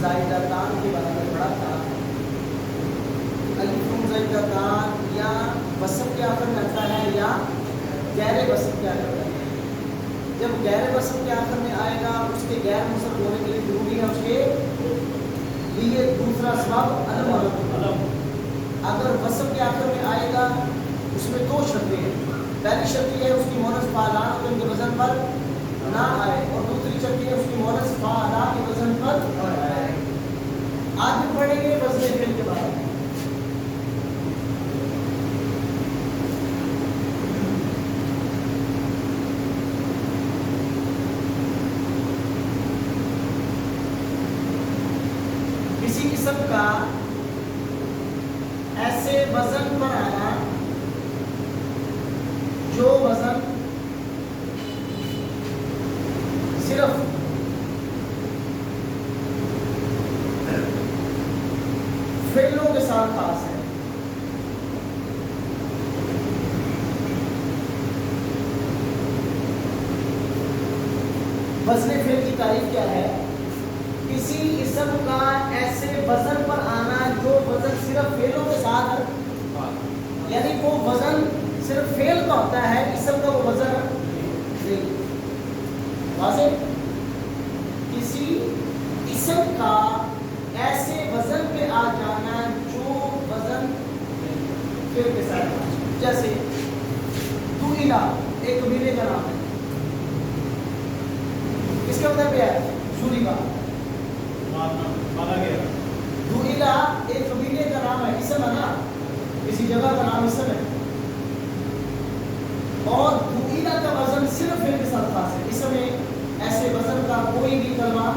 زائدتان کے بارے میں پڑھا تھا. الف زائدتان یا وصف کے آخر میں آتا ہے یا غیر وصف کے آخر میں. جب غیر وصف کے آخر میں آئے گا اس کے غیر مصرف ہونے کے لیے ضروری ہے اس کے لیے دوسرا سبب علم. اگر وصف کے آخر میں آئے گا اس میں دو شرطیں ہیں. پہلی شرط یہ ہے اس کی مونث فاعلان اور ان کے وزن پر نہ آئے, اور دوسری شرط یہ ہے اس کی مونث فاعلہ کے وزن پر آئے. آگے پڑھیں گے وزن فعل کے بارے میں. کسی قسم کا ایسے وزن پر آنا جو وزن صرف فعلوں کے ساتھ خاص ہے. وزن فعل کی تعریف کیا ہے؟ کسی اسم کا ایسے وزن پر آنا جو وزن صرف فعلوں کے ساتھ, یعنی وہ وزن صرف فعل کا ہوتا ہے, اسم کا وہ وزن نہیں. واضح؟ کسی اسم کا ایسے وزن پہ آ جانا جو وزن فعل کے ساتھ, جیسے دوئلہ ایک قبیلے کا نام ہے, اس کا مطلب کیا ہے؟ سوری کا دوئلہ ایک قبیلے کا نام ہے, اسم ہے نا, کسی جگہ کا نام اسم ہے. اور دوئلہ کا وزن صرف فعل کے ساتھ خاص ہے. اسم میں ایسے وزن کا کوئی بھی کلمہ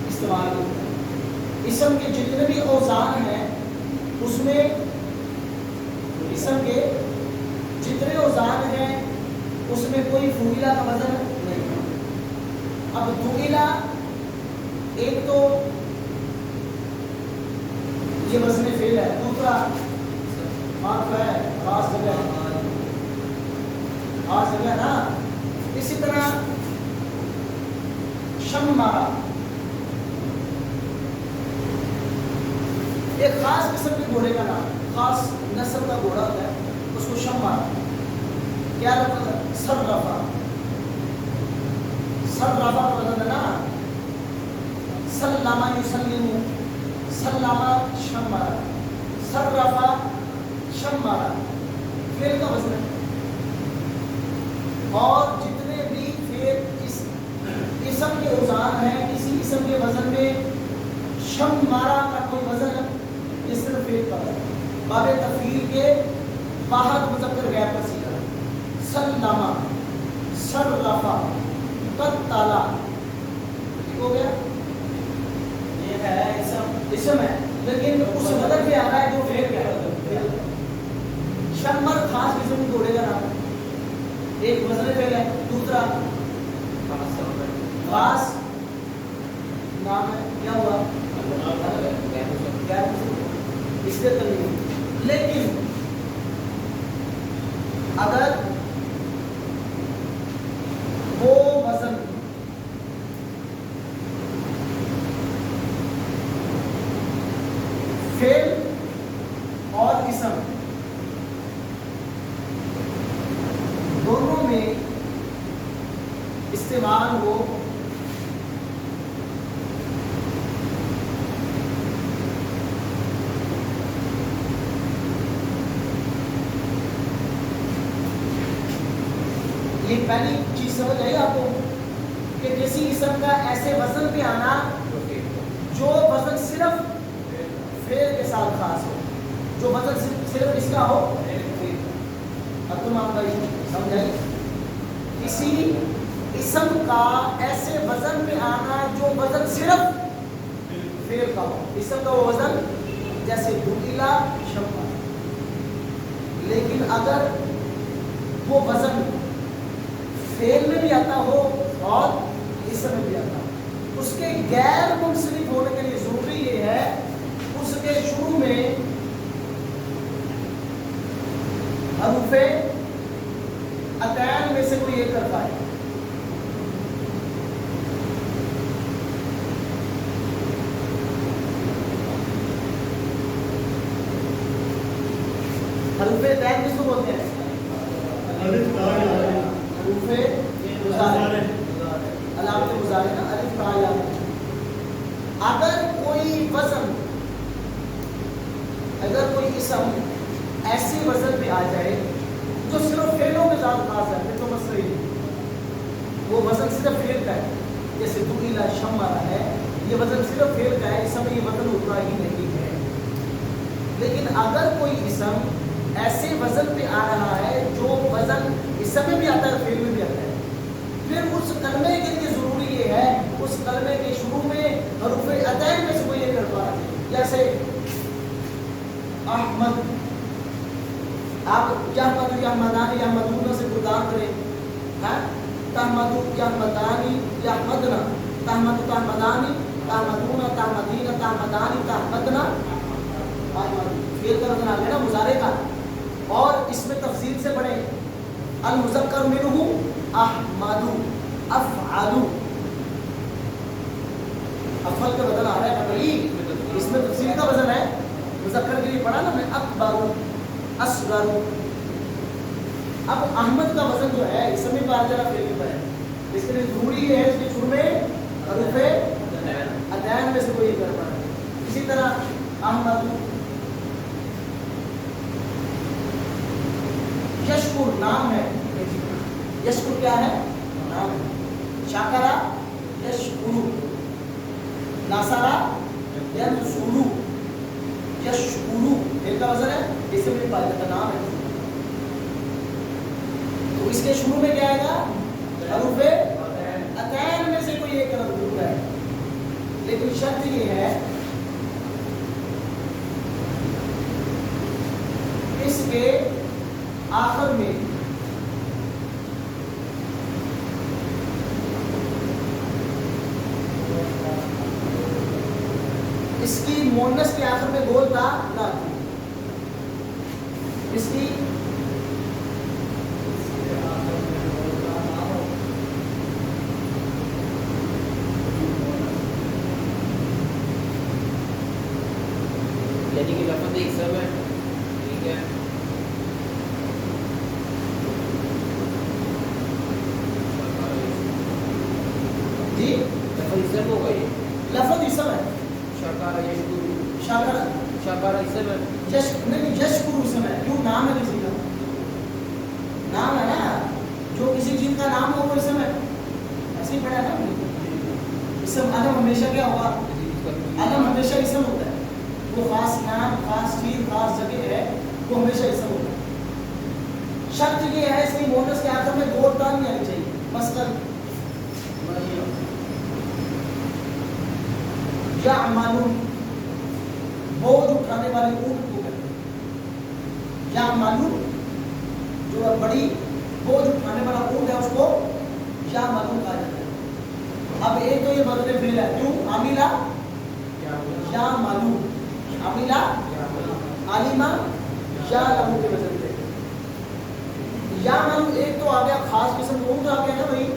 استعمال نہیں ہوتا. اسم کے جتنے بھی اوزان ہیں اس میں, اسم کے جتنے اوزان ہیں اس میں کوئی فعیلہ کا وزن نہیں ہے. اب دوئلہ ایک تو یہ وزن فعل ہے, دوسرا معرفہ ہے, خاص جگہ ہے, خاص جگہ نا. اسی طرح شمارا ایک خاص قسم کے گھوڑے کا نام, خاص نسل کا گھوڑا ہوتا ہے, اس کو شمارا. کیا لفظ ہے؟ سررفا. سررفا کا وزن ہے نا, سلامہ یسلمو, سلامہ شمارا, سررفا شمارا فعل کا وزن ہے. اور جتنے بھی فعل اس اسم کے اوزان ہیں, کسی اسم کے وزن میں شمارا کا کوئی وزن یہ صرف فعل کا ہے. باب تفعیل کے واحد مذکر غیر پر سیکھا. سلامہ, سررفا, قتلا, ٹھیک ہو گیا. یہ ہے اسم ہے, لیکن اس وزن پہ آ رہا ہے جو فعل کیا ہے. شمر خاص قسم کے گھوڑے کا نام ہے, ایک وزن فعل ہے, دوسرا خاص نام ہے. کیا ہوا؟ اس کے تنوین. لیکن اگر وہ وزن فعل اور اسم دونوں میں استعمال ہو یہ پہلی چیز سمجھ آئی آپ کو کہ کسی اسم کا ایسے وزن پہ آنا جو وزن صرف فعل کے ساتھ خاص ہو, جو وزن صرف اس کا ہو. اب تم آپ کا سمجھ آئی. کسی اسم کا ایسے وزن پہ آنا جو وزن صرف فعل کا ہو, اسم کا وہ وزن جیسے دوئلہ شمع. لیکن اگر وہ وزن فعل میں بھی آتا ہو اور اسم میں بھی آتا ہو, اس کے غیر منصرف ہونے کے لیے ضروری یہ ہے اس کے شروع میں حروف عطین میں سے کوئی ایک حرف آئے. حروف تین کس کو بولتے ہیں؟ حروف مضارع، علامت مضارع نا، الف تا یا۔ اگر کوئی وزن، اگر کوئی اسم ایسے وزن پہ آ جائے جو صرف فعلوں کے ساتھ خاص ہے، پھر تو مسئلہ ہی نہیں، وہ وزن صرف فعل کا ہے، جیسے دخیلا شمارا ہے، یہ وزن صرف فعل کا ہے، اس میں یہ وزن اتنا ہی نہیں ہے۔ لیکن اگر کوئی اسم ایسے وزن پہ آ رہا ہے جو وزن اسم میں بھی آتا ہے، فعل میں بھی آتا ہے، پھر اس کلمے کے لیے ضروری یہ ہے اس کلمے کے شروع میں حروف عطین میں سے کوئی ایک حرف آنا چاہیے۔ جیسے احمد، آپ یحمد یحمدان یحمدون سے گردان کریں، ہاں، تحمد یحمدانی یحمدنا، تحمد تحمدانی تحمدون تحمدین تحمدانی تحمدنا، فعل کا وزن آ گیا نا مضارع کا۔ اور اس میں تفصیل سے پڑھیں، المذکر منہ احمد افعل، افعل کا وزن آ رہا ہے بھائی، اس میں تفصیل کا وزن ہے، مذکر کے لیے پڑھا نا میں، اکبر اصغر۔ اب احمد کا وزن جو ہے اس میں پار جرا فعل پر ہے، اس کے لیے ضروری ہے اس کے شروع میں حروف عطین میں سے کوئی ایک حرف ہے۔ اسی طرح احمد، یشکر نام ہے، یشکر کیا ہے؟ نام ہے۔ شاکرہ یشکر، ناصرہ ینصر، یشکر ایک کا وزن ہے، اس میں پار کا نام ہے، تو اس کے شروع میں کیا آئے گا؟ حروف عطین میں سے کوئی ایک حرف ضرور ہے، لیکن شرط یہ ہے اس کے آخر میں اس کی مونس کے آخر میں گول تا نہ، اس کی یعنی کہ لفظ ایک سب ہے، ٹھیک ہے، جی لفظ اسم ہوگا، یہ لفظ اسم ہے، شاکر یشکر، شاکر شاکر اسم ہے، نہیں یشکر اسم ہے، کیوں؟ نام ہے کسی کا، نام ہے نا، جو کسی چیز کا نام ہو وہ اسم ہے، ایسے ہی پڑھا نا اسم۔ علم ہمیشہ کیا ہوگا؟ علم ہمیشہ اسم ہوتا ہے، وہ خاص نام، خاص چیز، خاص جگہ ہے، وہ ہمیشہ اسم ہوتا ہے۔ شرط یہ ہے اس کی مونس کے آخر میں دو تا نہیں آنی چاہیے، مثلاً یعمل، بوجھ اٹھانے والے اونٹ کو کہتے ہیں یعمل، جو بڑی بوجھ اٹھانے والا اونٹ ہے اس کو یعمل کہا جاتا ہے۔ اب ایک تو یہ بدل فعل ہے، کیوں؟ عاملہ یعمل، عاملہ عالمہ یعلم کے وزن پہ، یعمل ایک تو آ گیا خاص قسم اونٹ آ گیا نا بھائی،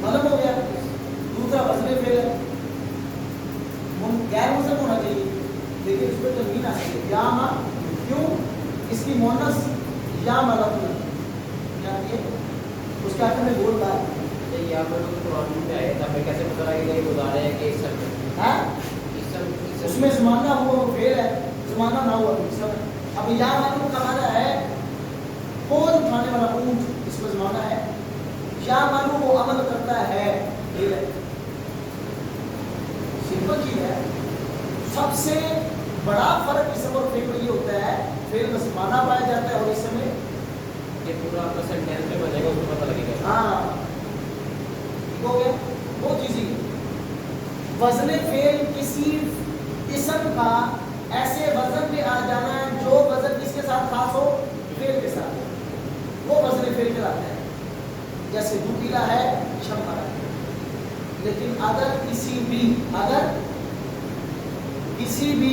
معلوم ہو گیا۔ دوسرا وزن فعل ہے، غیر وزن ہونا چاہیے، لیکن اس پہ تنوین آ گئی یا ماں، کیوں؟ اس کی مونس یا ملک ہے، اس کے آخر میں گول کا ہے۔ یہاں پر قرآن میں آئے تھا، پھر کیسے پتہ لگے گا یہ گزارے ہے کہ اسم ہے؟ اس میں زمانہ ہوا وہ فعل ہے، زمانہ نہ ہوا اسم ہے۔ اب یا ملک کا معنی ہے بوجھ اٹھانے والا اونٹ، اس میں زمانہ ہے، یا ملک وہ عمل کرتا ہے، فعل ہے، سمپل چیز ہے۔ سب سے بڑا فرق اسم اور فعل میں یہ ہوتا ہے، فعل میں زمانہ پایا جاتا ہے اور اسم میں یہ پورا آپ کا سینٹینس میں بنے گا، اس کو پتہ لگے گا۔ ہاں ہو گیا، وہ چیز ہی وزن فعل کسی اسم کا ایسے وزن پہ آ جانا ہے جو وزن کس کے ساتھ خاص ہو؟ فعل کے ساتھ، وہ وزن فعل کہلاتا ہے۔ جیسے دخیلا ہے، شمارا ہے، لیکن اگر کسی بھی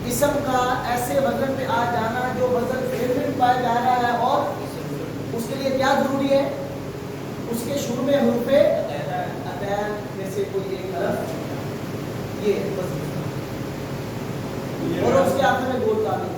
اسم کا ایسے وزن پہ آ جانا جو وزن فعل میں پایا جا رہا ہے، اور اس کے لیے کیا ضروری ہے؟ اس کے شروع میں حروف عطین میں سے کوئی ایک حرف، یہ وزن، اور اس کے آخر میں گول کا نہیں۔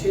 6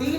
3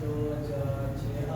2 4 6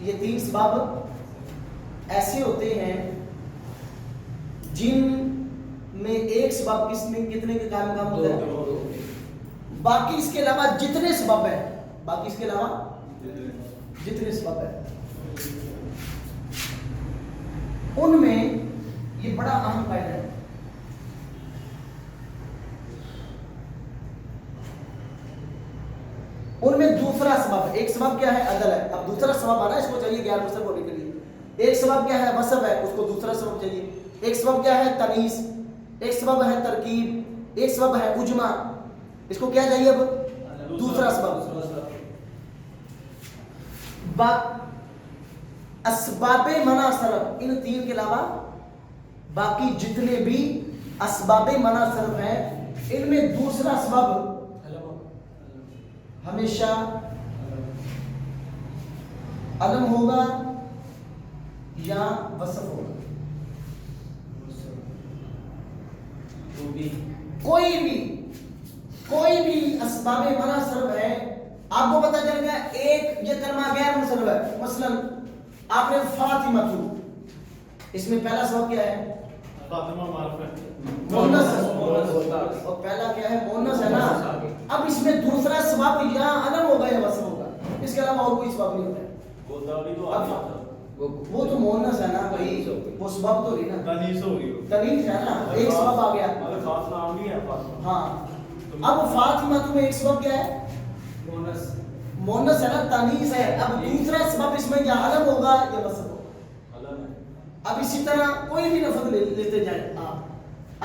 یہ 3 سبب ایسے ہوتے ہیں جن میں ایک سبب کس میں کتنے کے قائم مقام ہوتا ہے، باقی اس کے علاوہ جتنے سبب ہیں، باقی اس کے علاوہ جتنے سبب ہیں ان میں یہ بڑا اہم قاعدہ ہے. ان میں دوسرا سبب، ایک سبب کیا ہے، عدل ہے. اب دوسرا سبب آنا اس کو چاہیے غیر مصرف ہونے کے لیے. ایک سبب کیا ہے، وصف ہے، اس کو دوسرا سبب چاہیے. ایک سبب کیا ہے، تنیث. ایک سبب ہے ترکیب. ایک سبب ہے اجماع. اس کو کیا چاہیے اب، دوسرا سبب. اسباب منع صرف، ان 3 کے علاوہ باقی جتنے بھی اسباب منع صرف ہیں ان میں دوسرا سبب ہمیشہ علم ہوگا یا وصف ہوگا. کوئی بھی اسباب منع صرف ہے، آپ کو پتا چل گیا ایک یہ کلمہ غیر مصرف ہے. مثلا آپ نے فاطمہ تو، اس میں پہلا سبب کیا ہے، فاطمہ معرف ہے، مؤنث ہے، اور پہلا کیا ہے، مؤنث ہے نا. اب اس میں دوسرا سبب یا علم ہوگا یا وصف ہوگا، اس کے علاوہ اور کوئی سبب نہیں ہوتا ہے. وہ تو مؤنث ہے نا بھائی، وہ سبب تو نہیں نا، تنیث ہوگی، تنیث ہے نا، ایک سبب آ گیا. خاص نام نہیں ہے فاطمہ. ہاں اب فاطمہ تو میں ایک سبب کیا ہے، مؤنث ہے نا، تنیث ہے. اب دوسرا سبب اس میں یا علم ہوگا یا وصف ہوگا. اب اسی طرح کوئی بھی لفظ لیتے جائیں آپ.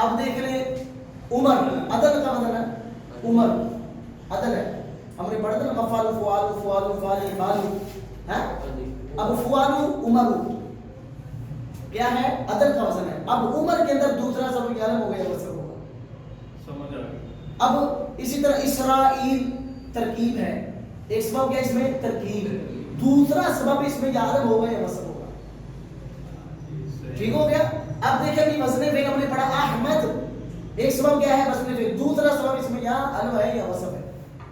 اب دیکھ لیں عمر، عدل کا مطلب ہے عمر، عدل ہے. ہم نے پڑھا تھا نا مفعول فعال فعال فاعل فاعل ہے. اب فعال عمر کیا ہے، عدل کا وزن ہے. اب عمر کے اندر دوسرا سبب یا علم ہوگا یا وصف ہوگا. سمجھ آ گئی. اب اسی طرح اسرائیل ترکیب ہے، ایک سبب کیا اس میں، ترکیب. دوسرا سبب اس میں یا علم ہوگا یا وصف ہوگا. ٹھیک ہو گیا. اب دیکھیں کہ وزن فعل ہم نے پڑھا احمد، ایک سبب کیا ہے، وزن فعل. دوسرا سبب اس میں یا علم ہے یا وصف ہے.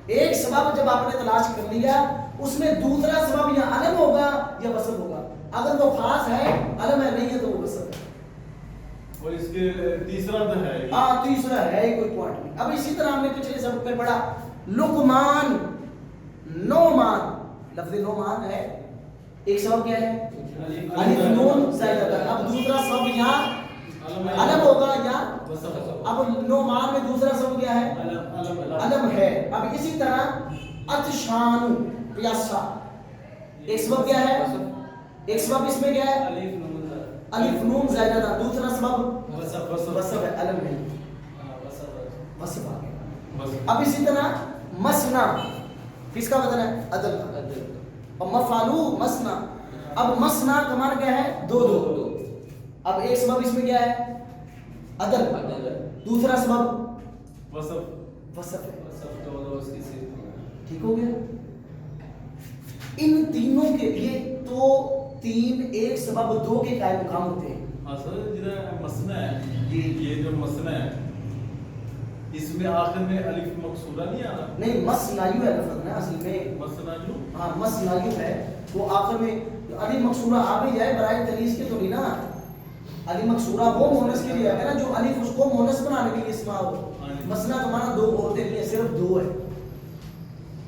ایک سبب جب آپ نے تلاش کر لیا اس میں دوسرا سبب یا علم ہوگا یا وصف ہوگا. اگر وہ خاص ہے، علم ہے، نہیں ہے تو وہ وصف ہے. اور اس کے تیسرا تو ہے، ہاں تیسرا ہے کوئی پوائنٹ نہیں. اب اسی طرح ہم نے پچھلے سبق میں پڑھا لقمان، نعمان. لفظ نعمان ہے، ایک سبب کیا ہے، الف نون زائدہ. اب دوسرا سبب یہاں علم ہوگا یا، اب نعمان میں دوسرا سبب کیا ہے، علم ہے. اب اسی طرح عطشان، پیاسا، ایک سبب کیا ہے، ایک سبب اس میں کیا ہے، الف نون زائدہ تھا. دوسرا سبب وصف ہے، علم نہیں، وصف آ گیا. اب اسی طرح مسنا، کس کا مطلب ہے، عدل کا. اور مفعلو مسنا، اب مسنا کا معنی کیا ہے، دو دو. اب ایک سبب اس میں کیا ہے، عدل. دوسرا سبب وصف ہے. ٹھیک ہو گیا. ان تینوں کے لیے تو 3 ایک سبب 2 کے قائم مقام ہوتے ہیں. اصل جو مسنا ہے، یہ جو مسنا ہے اس میں آخر میں الف مقصورہ نہیں آ رہا. نہیں، مسنایو ہے لفظ نا اصل میں، مسنا جو ہاں مسنایو ہے. وہ آخر میں الف مقصورہ آ بھی جائے برائے تنیث کے تو نہیں نا. الف مقصورہ وہ مونس کے لیے ہے نا جو الف اس کو مونس بنانے کے لیے استعمال ہو. مسنا کا معنی 2 ہوتے نہیں ہے، صرف 2 ہے.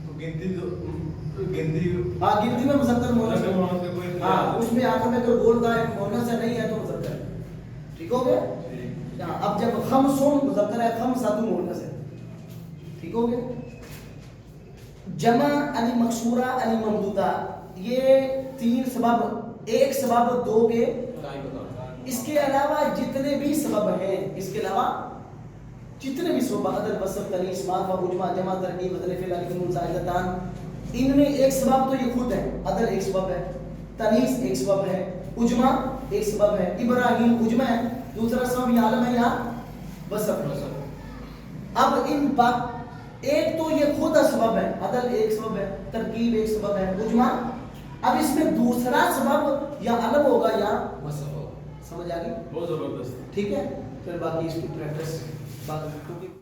تو گنتی ہاں گنتی میں مذکر مونس ہے. کوئی ہاں اس میں آخر میں تو بولتا ہے مونس ہے، نہیں ہے تو مذکر ہے. ٹھیک ہو گیا. اب جب خمسون مذکر ہے، خمسۃ مؤنث ہے. ٹھیک ہو گیا. جمع علی مقصورہ علی ممدودہ، یہ 3 سبب، ایک سبب 2 کے. اس کے علاوہ جتنے بھی سبب ہیں، اس کے علاوہ جتنے بھی سبب، عدل، وصف، تنیث، معرفہ، اجماع، جمع، ترکیب، وزن فعل، الف نون زائدتان، ان میں ایک سبب تو یہ خود ہے، عدل ایک سبب ہے، تنیث ایک سبب ہے، اجماع ایک سبب ہے. ابراہیم اجماع ہے، دوسرا سبب یا علم ہے یا وصف. اب ان پر ایک تو یہ خود سبب ہے، عدل ایک سبب ہے، ترکیب ایک سبب ہے، اجماع. اب اس میں دوسرا سبب یا علم ہوگا یا وصف ہوگا. سمجھ آ گئی؟ بہت زبردست. ٹھیک ہے. پھر باقی اس کی پریکٹس باقی